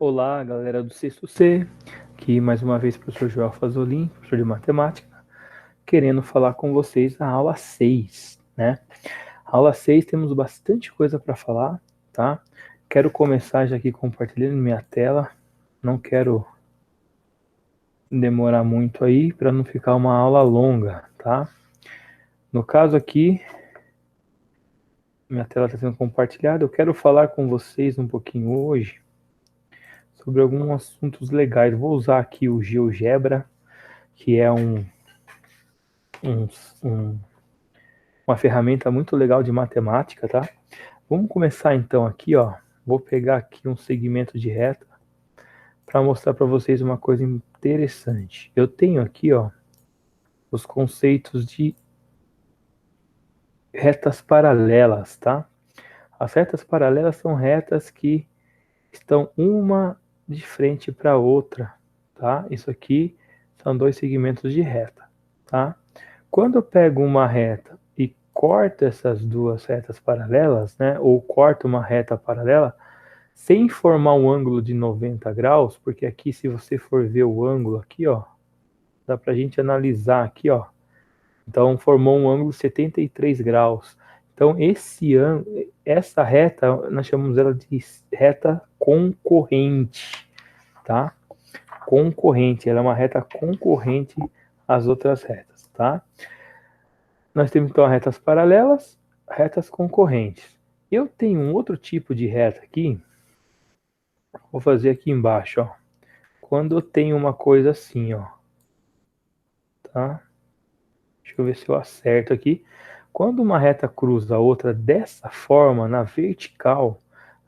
Olá, galera do sexto C, aqui mais uma vez o professor Joel Fazolin, professor de matemática, querendo falar com vocês na aula 6, né? Aula 6 temos bastante coisa para falar, tá? Quero começar já aqui compartilhando minha tela, não quero demorar muito aí para não ficar uma aula longa, tá? No caso aqui, minha tela está sendo compartilhada, eu quero falar com vocês um pouquinho hoje sobre alguns assuntos legais. Vou usar aqui o GeoGebra, que é uma ferramenta muito legal de matemática, tá? Vamos começar então aqui, ó. Vou pegar aqui um segmento de reta para mostrar para vocês uma coisa interessante. Eu tenho aqui, ó, os conceitos de retas paralelas, tá? As retas paralelas são retas que estão uma de frente para a outra, tá? Isso aqui são dois segmentos de reta, tá? Quando eu pego uma reta e corto essas duas retas paralelas, né, ou corto uma reta paralela, sem formar um ângulo de 90 graus, porque aqui se você for ver o ângulo aqui, ó, dá pra gente analisar aqui, ó. Então formou um ângulo de 73 graus. Então essa reta, nós chamamos ela de reta concorrente, tá? Concorrente, ela é uma reta concorrente às outras retas, tá? Nós temos então retas paralelas, retas concorrentes. Eu tenho um outro tipo de reta aqui, vou fazer aqui embaixo, ó. Quando eu tenho uma coisa assim, ó, tá? Deixa eu ver se eu acerto aqui. Quando uma reta cruza a outra dessa forma, na vertical,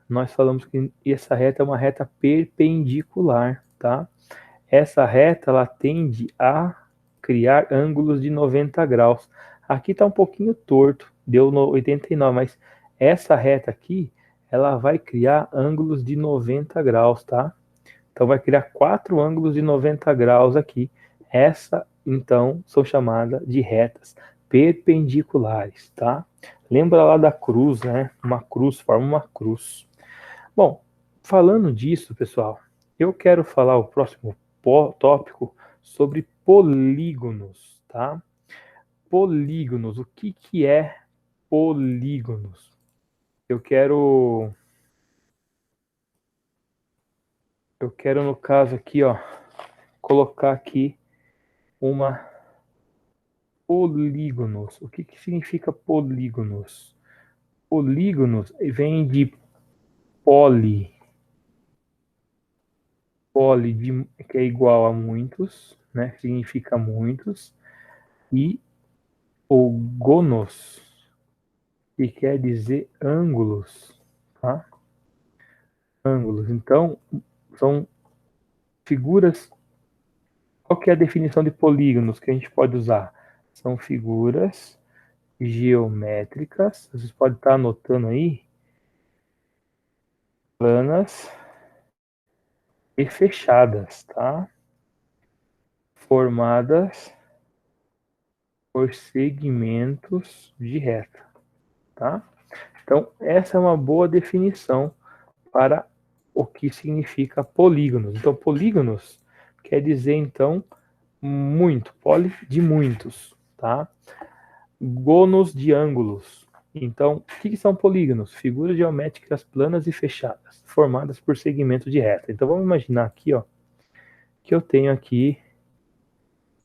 nós falamos que essa reta é uma reta perpendicular, tá? Essa reta, ela tende a criar ângulos de 90 graus. Aqui está um pouquinho torto, deu no 89, mas essa reta aqui, ela vai criar ângulos de 90 graus, tá? Então vai criar 4 ângulos de 90 graus aqui. Essa, então, são chamadas de retas perpendiculares, tá? Lembra lá da cruz, né? Uma cruz, forma uma cruz. Bom, falando disso, pessoal, eu quero falar o próximo tópico sobre polígonos, tá? Polígonos, o que é polígonos? Eu quero no caso aqui, ó, colocar aqui uma polígonos. O que significa polígonos? Polígonos vem de poli, que é igual a muitos, né? Significa muitos, e o gonos, que quer dizer ângulos, tá? Ângulos. Então, são figuras. Qual que é a definição de polígonos que a gente pode usar? São figuras geométricas, vocês podem estar anotando aí, planas e fechadas, tá? Formadas por segmentos de reta, tá? Então, essa é uma boa definição para o que significa polígonos. Então, polígonos quer dizer, então, muito, poli de muitos, tá? Gonos de ângulos. Então, o que são polígonos? Figuras geométricas planas e fechadas, formadas por segmentos de reta. Então, vamos imaginar aqui, ó, que eu tenho aqui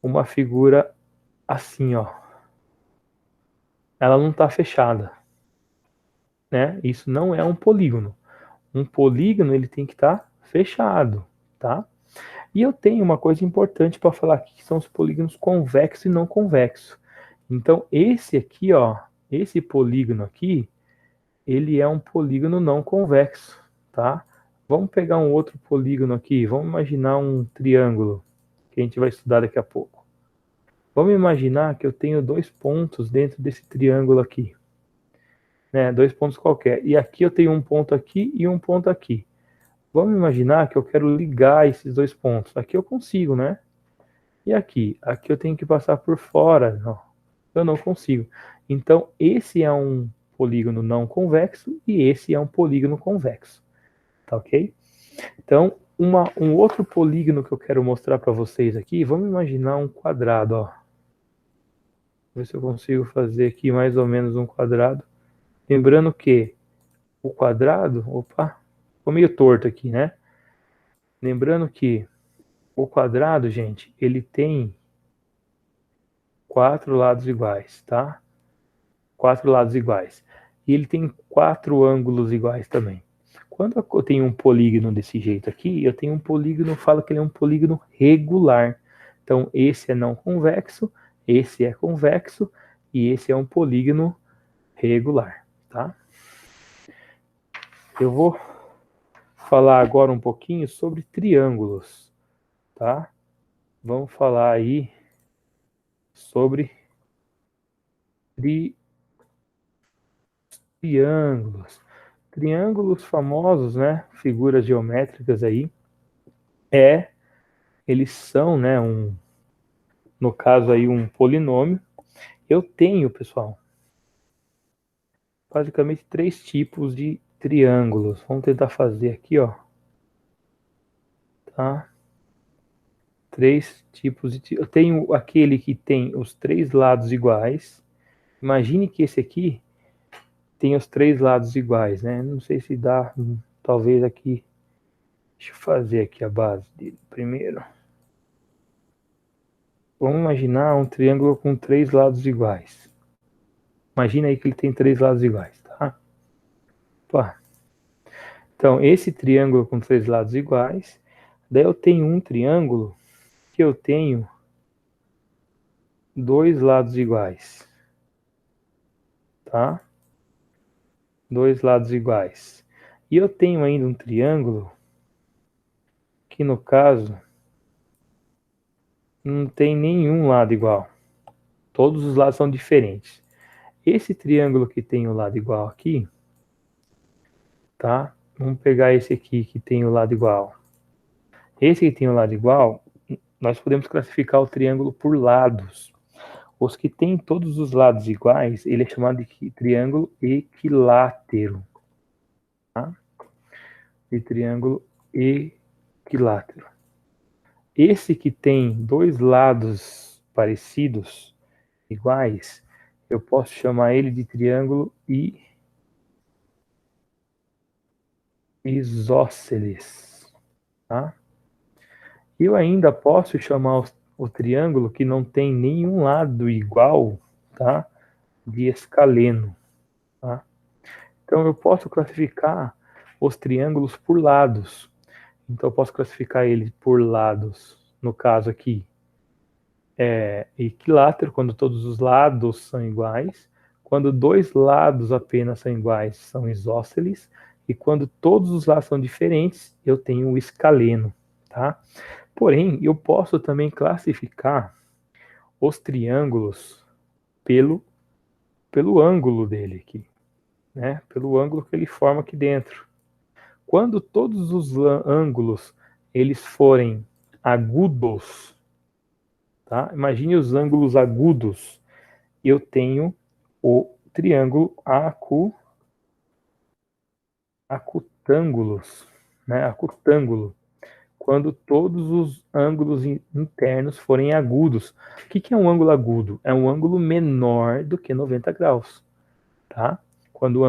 uma figura assim, ó. Ela não está fechada, né? Isso não é um polígono. Um polígono, ele tem que estar fechado, tá? E eu tenho uma coisa importante para falar aqui, que são os polígonos convexo e não convexo. Então, esse aqui, ó, esse polígono aqui, ele é um polígono não convexo, tá? Vamos pegar um outro polígono aqui, vamos imaginar um triângulo, que a gente vai estudar daqui a pouco. Vamos imaginar que eu tenho dois pontos dentro desse triângulo aqui, né? Dois pontos qualquer. E aqui eu tenho um ponto aqui e um ponto aqui. Vamos imaginar que eu quero ligar esses dois pontos. Aqui eu consigo, né? E aqui? Aqui eu tenho que passar por fora. Não, eu não consigo. Então, esse é um polígono não convexo e esse é um polígono convexo. Tá ok? Então, um outro polígono que eu quero mostrar para vocês aqui, vamos imaginar um quadrado, ó. Ver se eu consigo fazer aqui mais ou menos um quadrado. Lembrando que o quadrado, opa, ficou meio torto aqui, né? Lembrando que o quadrado, gente, ele tem 4 lados iguais, tá? 4 lados iguais. E ele tem 4 ângulos iguais também. Quando eu tenho um polígono desse jeito aqui, eu tenho um polígono, falo que ele é um polígono regular. Então, esse é não convexo, esse é convexo e esse é um polígono regular, tá? Eu vou falar agora um pouquinho sobre triângulos, tá? Vamos falar aí sobre triângulos. Triângulos famosos, né? Figuras geométricas aí. Eles são, né? No caso aí, um polinômio. Eu tenho, pessoal, basicamente 3 tipos de triângulos. Vamos tentar fazer aqui, ó. Tá? 3 tipos de. Eu tenho aquele que tem os 3 lados iguais. Imagine que esse aqui tem os 3 lados iguais, né? Não sei se dá, talvez aqui. Deixa eu fazer aqui a base dele primeiro. Vamos imaginar um triângulo com 3 lados iguais. Imagina aí que ele tem 3 lados iguais, tá? Opa. Então, esse triângulo com 3 lados iguais. Daí eu tenho um triângulo que eu tenho 2 lados iguais, tá? 2 lados iguais. E eu tenho ainda um triângulo que, no caso, não tem nenhum lado igual. Todos os lados são diferentes. Esse triângulo que tem o lado igual aqui, tá? Vamos pegar esse aqui que tem o lado igual. Esse que tem o lado igual, nós podemos classificar o triângulo por lados. Os que têm todos os lados iguais, ele é chamado de triângulo equilátero. Tá? De triângulo equilátero. Esse que tem 2 lados parecidos, iguais, eu posso chamar ele de triângulo isósceles. Tá? Eu ainda posso chamar o triângulo que não tem nenhum lado igual, tá? De escaleno. Tá? Então eu posso classificar os triângulos por lados. Então eu posso classificar eles por lados. No caso aqui, equilátero, quando todos os lados são iguais. Quando 2 lados apenas são iguais, são isósceles. E quando todos os lados são diferentes, eu tenho o escaleno. Tá? Porém, eu posso também classificar os triângulos pelo ângulo dele aqui, né? Pelo ângulo que ele forma aqui dentro. Quando todos os ângulos eles forem agudos, tá? Imagine os ângulos agudos. Eu tenho o triângulo acutângulos, né? Acutângulo. Quando todos os ângulos internos forem agudos. O que é um ângulo agudo? É um ângulo menor do que 90 graus, tá? Quando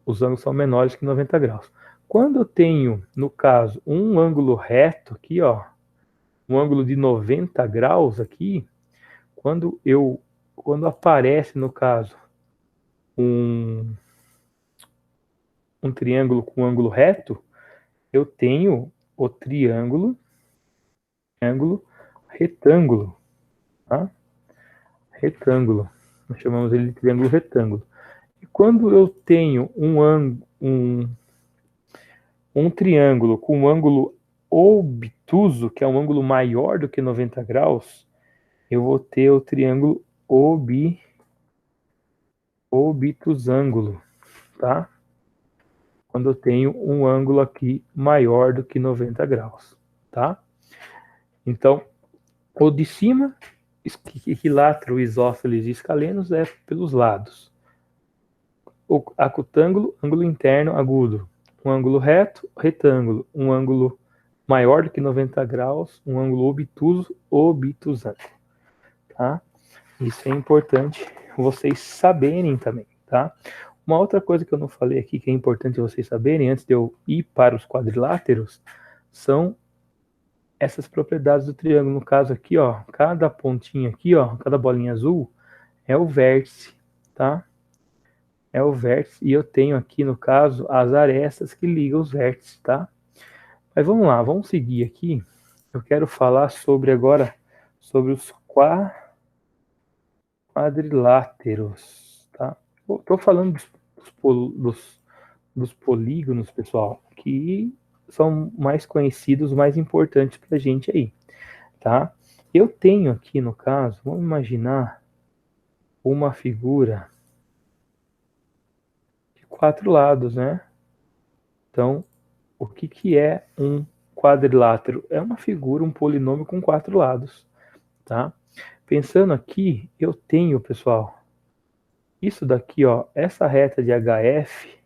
os ângulos são menores que 90 graus. Quando eu tenho, no caso, um ângulo reto aqui, ó, um ângulo de 90 graus aqui, quando aparece, no caso, um triângulo com ângulo reto, eu tenho o triângulo retângulo, tá? Retângulo. Nós chamamos ele de triângulo retângulo. E quando eu tenho um triângulo com um ângulo obtuso, que é um ângulo maior do que 90 graus, eu vou ter o triângulo obtusângulo, tá? Quando eu tenho um ângulo aqui maior do que 90 graus, tá? Então, o de cima, equilátero, isósceles e escalenos, é pelos lados. O acutângulo, ângulo interno agudo. um ângulo reto, retângulo, um ângulo maior do que 90 graus, um ângulo obtuso, obtusante, tá? Isso é importante vocês saberem também, tá? Uma outra coisa que eu não falei aqui, que é importante vocês saberem, antes de eu ir para os quadriláteros, são essas propriedades do triângulo. No caso aqui, ó, cada pontinha aqui, ó, cada bolinha azul é o vértice, tá? É o vértice, e eu tenho aqui, no caso, as arestas que ligam os vértices, tá? Mas vamos lá, vamos seguir aqui. Eu quero falar agora sobre os quadriláteros, tá? Estou falando dos polígonos, pessoal, que são mais conhecidos, mais importantes para a gente aí, tá? Eu tenho aqui, no caso, vamos imaginar uma figura de 4 lados, né? Então, o que é um quadrilátero? É uma figura, um polinômio com 4 lados, tá? Pensando aqui, eu tenho, pessoal, isso daqui, ó, essa reta de HF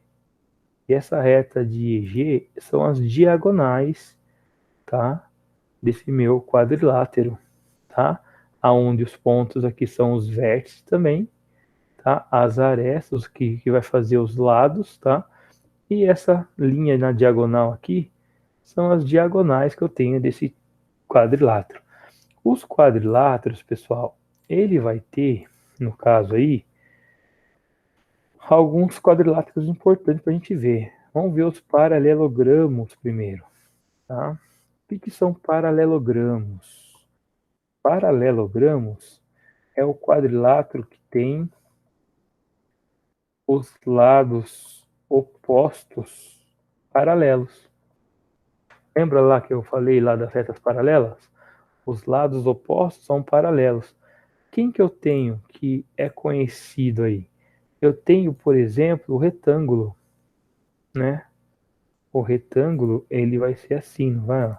e essa reta de EG são as diagonais, tá? Desse meu quadrilátero, tá? Aonde os pontos aqui são os vértices também, tá? As arestas que vai fazer os lados, tá? E essa linha na diagonal aqui são as diagonais que eu tenho desse quadrilátero. Os quadriláteros, pessoal, ele vai ter, no caso aí, alguns quadriláteros importantes para a gente ver. Vamos ver os paralelogramos primeiro, tá? O que são paralelogramos? Paralelogramos é o quadrilátero que tem os lados opostos paralelos. Lembra lá que eu falei lá das retas paralelas? Os lados opostos são paralelos. Quem que eu tenho que é conhecido aí? Eu tenho, por exemplo, o retângulo, né? O retângulo, ele vai ser assim, não vai?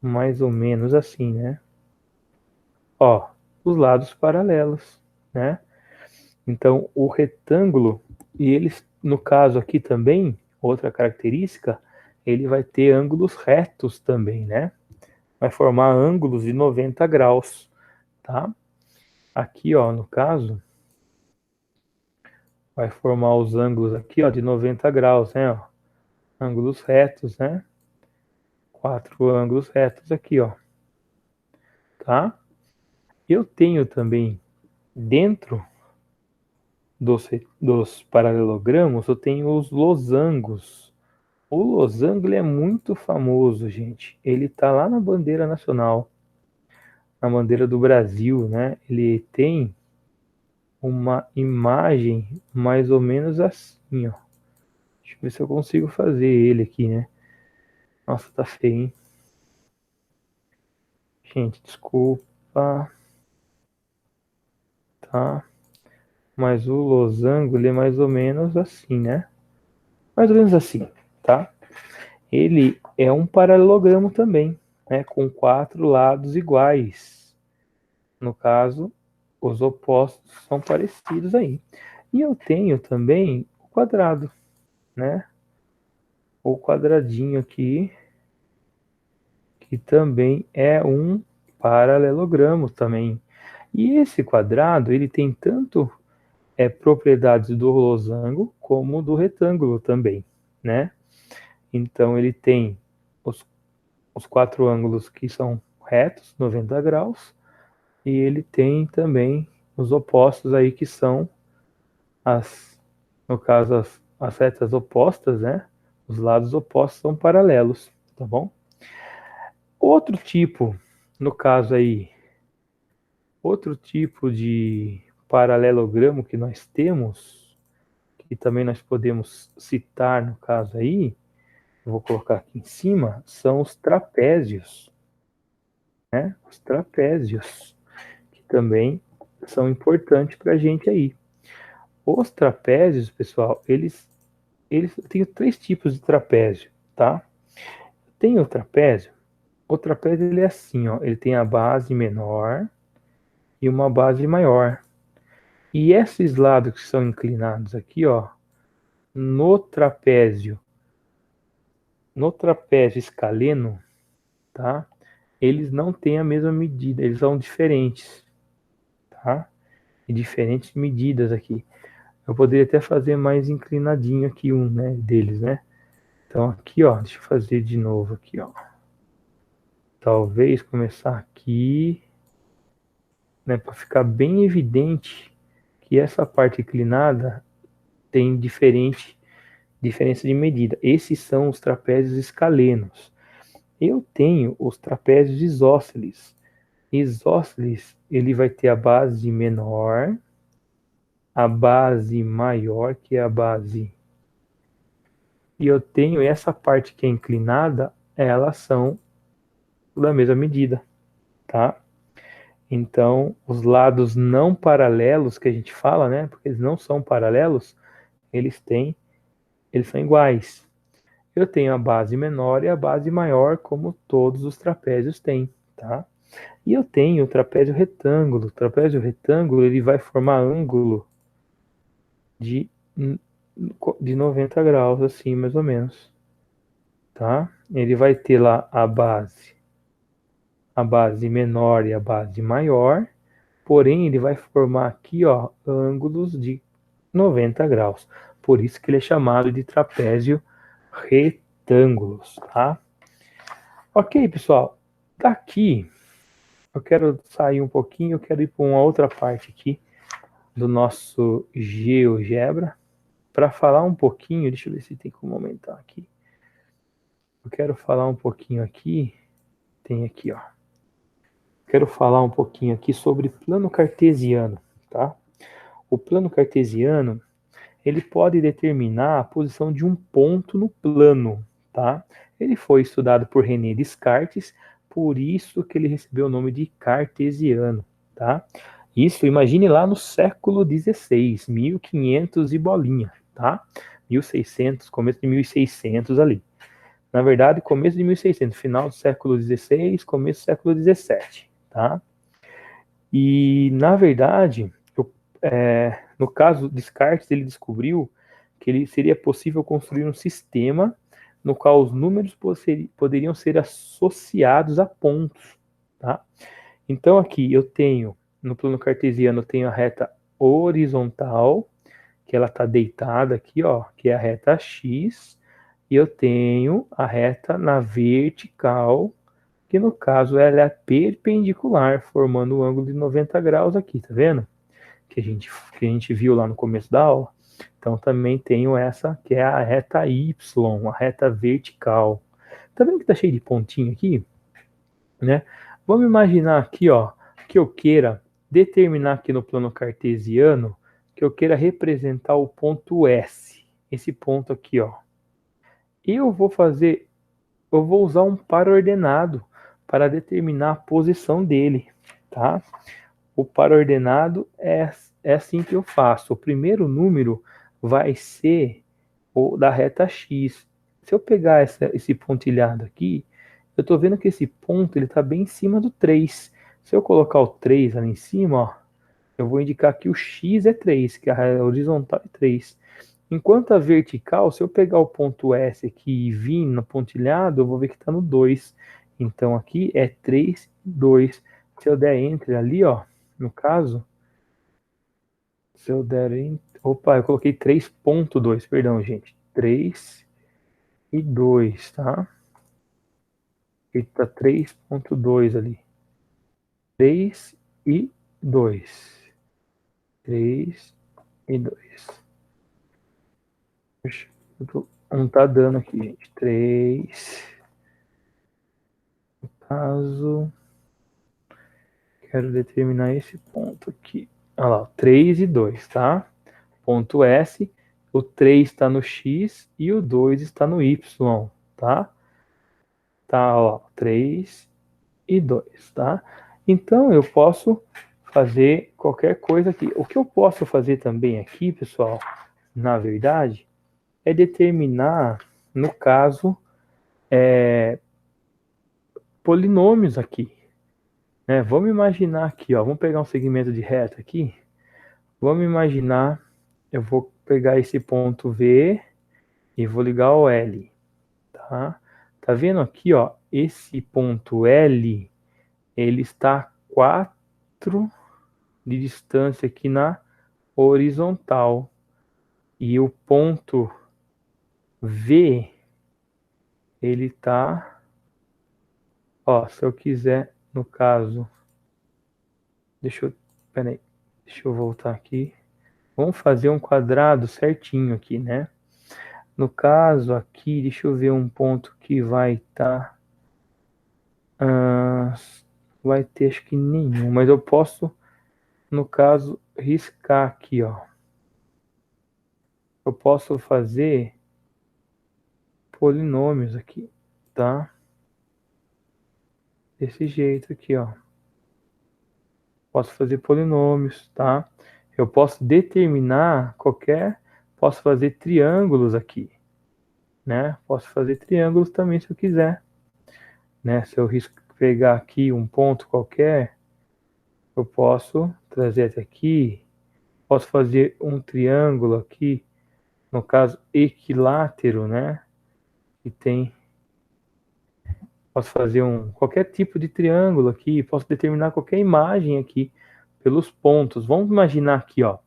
Mais ou menos assim, né? Ó, os lados paralelos, né? Então, o retângulo, e eles, no caso aqui também, outra característica, ele vai ter ângulos retos também, né? Vai formar ângulos de 90 graus, tá? Aqui, ó, no caso, vai formar os ângulos aqui, ó, de 90 graus, né, ó? Ângulos retos, né? 4 ângulos retos aqui, ó. Tá? Eu tenho também, dentro dos paralelogramos, eu tenho os losangos. O losango é muito famoso, gente. Ele tá lá na bandeira nacional, na bandeira do Brasil, né? Ele tem uma imagem mais ou menos assim, ó. Deixa eu ver se eu consigo fazer ele aqui, né? Nossa, tá feio, hein? Gente, desculpa, tá? Mas o losango, ele é mais ou menos assim, né? Mais ou menos assim, tá? Ele é um paralelogramo também, né? Com 4 lados iguais. No caso, os opostos são parecidos aí. E eu tenho também o quadrado, né? O quadradinho aqui, que também é um paralelogramo também. E esse quadrado, ele tem tanto propriedades do losango como do retângulo também, né? Então ele tem os 4 ângulos que são retos, 90 graus, e ele tem também os opostos aí que são no caso, as retas opostas, né? Os lados opostos são paralelos, tá bom? Outro tipo, no caso aí, outro tipo de paralelogramo que nós temos, que também nós podemos citar no caso aí, eu vou colocar aqui em cima, são os trapézios, né? Os trapézios, que também são importantes para a gente aí. Os trapézios, pessoal, eles têm 3 tipos de trapézio, tá? Tem o trapézio ele é assim, ó, ele tem a base menor e uma base maior. E esses lados que são inclinados aqui, ó, no trapézio no trapézio escaleno, tá? Eles não têm a mesma medida, eles são diferentes, tá? E diferentes medidas aqui. Eu poderia até fazer mais inclinadinho aqui um, né, deles, né? Então aqui, ó, deixa eu fazer de novo aqui, ó. Talvez começar aqui, né, para ficar bem evidente que essa parte inclinada tem diferença de medida. Esses são os trapézios escalenos. Eu tenho os trapézios isósceles. Isósceles, ele vai ter a base menor, a base maior, que é a base. E eu tenho essa parte que é inclinada, elas são da mesma medida, tá? Então, os lados não paralelos que a gente fala, né? Porque eles não são paralelos, eles são iguais. Eu tenho a base menor e a base maior, como todos os trapézios têm, tá? E eu tenho o trapézio retângulo. O trapézio retângulo, ele vai formar ângulo de, de 90 graus, assim, mais ou menos, tá? Ele vai ter lá a base menor e a base maior, porém ele vai formar aqui, ó, ângulos de 90 graus. Por isso que ele é chamado de trapézio retângulos, tá? Ok, pessoal. Daqui eu quero sair um pouquinho, eu quero ir para uma outra parte aqui do nosso GeoGebra para falar um pouquinho, deixa eu ver se tem como aumentar aqui. Eu quero falar um pouquinho aqui, tem aqui, ó. Quero falar um pouquinho aqui sobre plano cartesiano, tá? O plano cartesiano, ele pode determinar a posição de um ponto no plano, tá? Ele foi estudado por René Descartes, por isso que ele recebeu o nome de cartesiano, tá? Isso, imagine lá no século XVI, 1500 e bolinha, tá? 1600, começo de 1600 ali. Na verdade, começo de 1600, final do século XVI, começo do século XVII, tá? E, na verdade, no caso Descartes, ele descobriu que ele seria possível construir um sistema no qual os números poderiam ser associados a pontos, tá? Então aqui eu tenho, no plano cartesiano, eu tenho a reta horizontal, que ela está deitada aqui, ó, que é a reta x, e eu tenho a reta na vertical, que no caso ela é perpendicular, formando um ângulo de 90 graus aqui, tá vendo? Que a gente viu lá no começo da aula. Então também tenho essa que é a reta y, a reta vertical. Tá vendo que tá cheio de pontinho aqui? Né? Vamos imaginar aqui, ó, que eu queira determinar aqui no plano cartesiano, que eu queira representar o ponto S. Esse ponto aqui, ó. E eu vou usar um para-ordenado para determinar a posição dele, tá? O para-ordenado é assim que eu faço. O primeiro número vai ser o da reta x. Se eu pegar esse pontilhado aqui, eu estou vendo que esse ponto está bem em cima do 3. Se eu colocar o 3 ali em cima, ó, eu vou indicar que o x é 3, que a horizontal é 3. Enquanto a vertical, se eu pegar o ponto S aqui e vir no pontilhado, eu vou ver que está no 2. Então aqui é 3, 2. Se eu der entre ali, ó, no caso, se eu der entre... Opa, eu coloquei 3.2, perdão, gente. 3 e 2, tá? Ele tá 3.2 ali. 3 e 2. 3 e 2. Não tá dando aqui, gente. 3. No caso, quero determinar esse ponto aqui. Olha lá, 3 e 2, tá? Ponto S. O 3 está no X e o 2 está no Y, tá? Tá, ó, 3 e 2, tá? Então eu posso fazer qualquer coisa aqui. O que eu posso fazer também aqui, pessoal, na verdade, é determinar, no caso, polinômios aqui, né? Vamos imaginar aqui, ó, vamos pegar um segmento de reta aqui. Vamos imaginar, eu vou pegar esse ponto V e vou ligar o L, tá? Tá vendo aqui, ó, esse ponto L, ele está a 4 de distância aqui na horizontal. E o ponto V, ele tá, ó, se eu quiser, no caso, peraí, deixa eu voltar aqui. Vamos fazer um quadrado certinho aqui, né? No caso aqui, deixa eu ver um ponto que vai estar, vai ter acho que nenhum, mas eu posso, no caso, riscar aqui, ó. Eu posso fazer polinômios aqui, tá? Desse jeito aqui, ó. Posso fazer polinômios, tá? Eu posso determinar posso fazer triângulos aqui, né? Posso fazer triângulos também se eu quiser, né? Se eu pegar aqui um ponto qualquer, eu posso trazer até aqui, posso fazer um triângulo aqui, no caso equilátero, né? E posso fazer qualquer tipo de triângulo aqui, posso determinar qualquer imagem aqui pelos pontos. Vamos imaginar aqui, ó.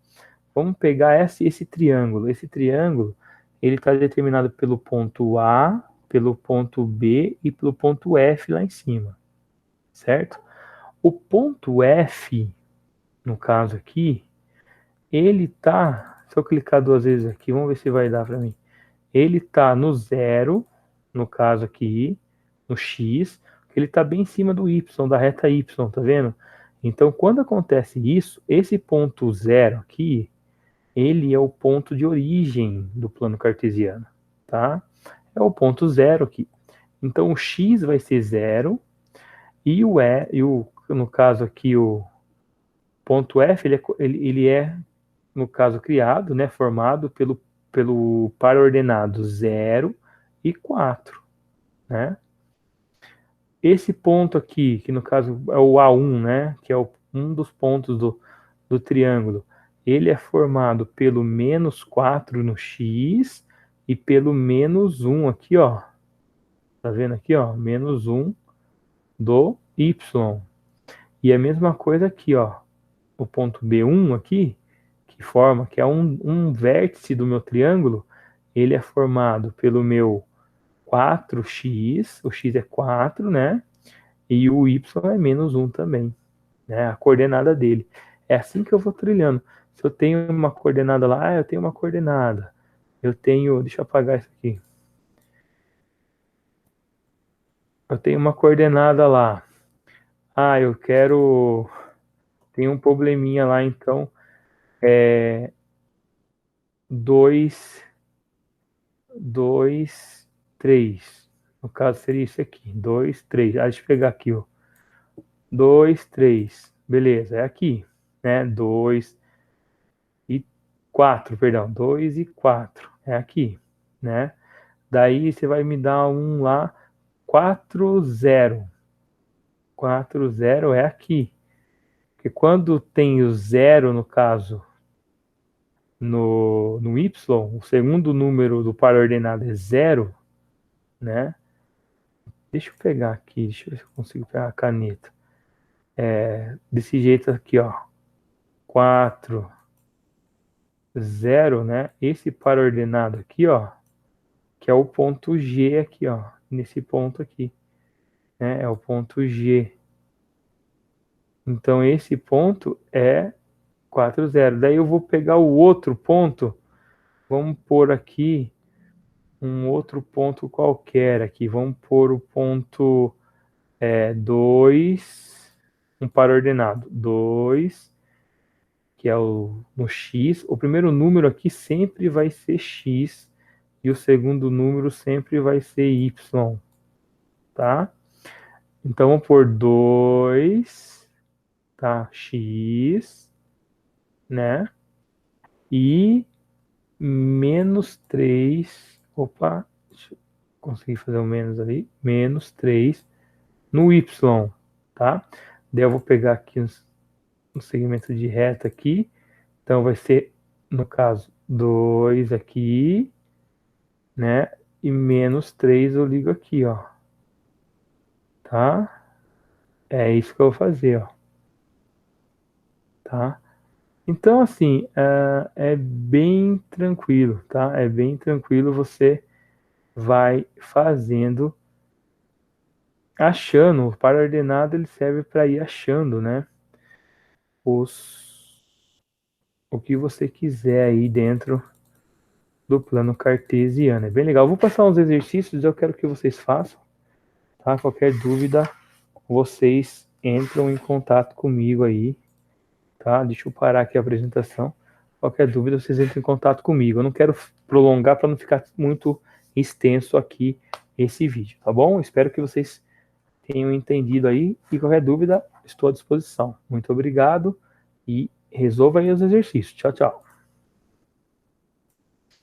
Vamos pegar esse triângulo. Esse triângulo, ele está determinado pelo ponto A, pelo ponto B e pelo ponto F lá em cima, certo? O ponto F, no caso aqui, ele tá, se eu clicar duas vezes aqui, vamos ver se vai dar para mim. Ele tá no zero, no caso aqui, no X, ele tá bem em cima do Y, da reta Y, tá vendo? Então, quando acontece isso, esse ponto zero aqui, ele é o ponto de origem do plano cartesiano, tá? É o ponto zero aqui. Então, o X vai ser zero, e no caso aqui, o ponto F, ele é no caso criado, né, formado pelo par ordenado 0 e 4, né? Esse ponto aqui, que no caso é o A1, né, que é um dos pontos do triângulo, ele é formado pelo menos 4 no X e pelo menos 1 aqui, ó. Tá vendo aqui, ó? Menos 1 do Y. E a mesma coisa aqui, ó. O ponto B1 aqui, que é um vértice do meu triângulo, ele é formado pelo meu 4x, o x é 4, né? E o y é menos 1 também, né? A coordenada dele. É assim que eu vou trilhando. Se eu tenho uma coordenada lá, eu tenho uma coordenada. Deixa eu apagar isso aqui. Eu tenho uma coordenada lá. Eu quero, tem um probleminha lá, então, 2, 2, 3. No caso seria isso aqui, 2, 3. Deixa eu pegar aqui, ó. 2, 3. Beleza, é aqui, né? 2 e 4, perdão. 2 e 4. É aqui, né? Daí você vai me dar um lá, 4, 0. 4, 0 é aqui. Porque quando tem o zero, no caso, no Y, o segundo número do par ordenado é 0, né? Deixa eu pegar aqui, deixa eu ver se eu consigo pegar a caneta. Desse jeito aqui, ó. 4, 0, né? Esse par ordenado aqui, ó, que é o ponto G aqui, ó, nesse ponto aqui, né? É o ponto G. Então, esse ponto é 4, 0. Daí eu vou pegar o outro ponto, vamos pôr aqui um outro ponto qualquer aqui. Vamos pôr o ponto 2, um par ordenado. 2, que é no X. O primeiro número aqui sempre vai ser X e o segundo número sempre vai ser Y, tá? Então vamos pôr 2, tá? X, né? E menos 3. Opa, deixa eu conseguir fazer um menos ali. Menos 3 no Y, tá? Daí eu vou pegar aqui um segmento de reta aqui. Então vai ser, no caso, 2 aqui, né? e menos 3 eu ligo aqui, ó. Tá? É isso que eu vou fazer, ó. Tá? Então, assim, é bem tranquilo, tá? É bem tranquilo, você vai fazendo, achando. O par ordenado ele serve para ir achando, né? O que você quiser aí dentro do plano cartesiano. É bem legal. Eu vou passar uns exercícios, eu quero que vocês façam, tá? Qualquer dúvida, vocês entram em contato comigo aí, tá? Deixa eu parar aqui a apresentação. Qualquer dúvida, vocês entram em contato comigo. Eu não quero prolongar para não ficar muito extenso aqui esse vídeo, tá bom? Espero que vocês tenham entendido aí e qualquer dúvida, estou à disposição. Muito obrigado e resolva aí os exercícios. Tchau, tchau.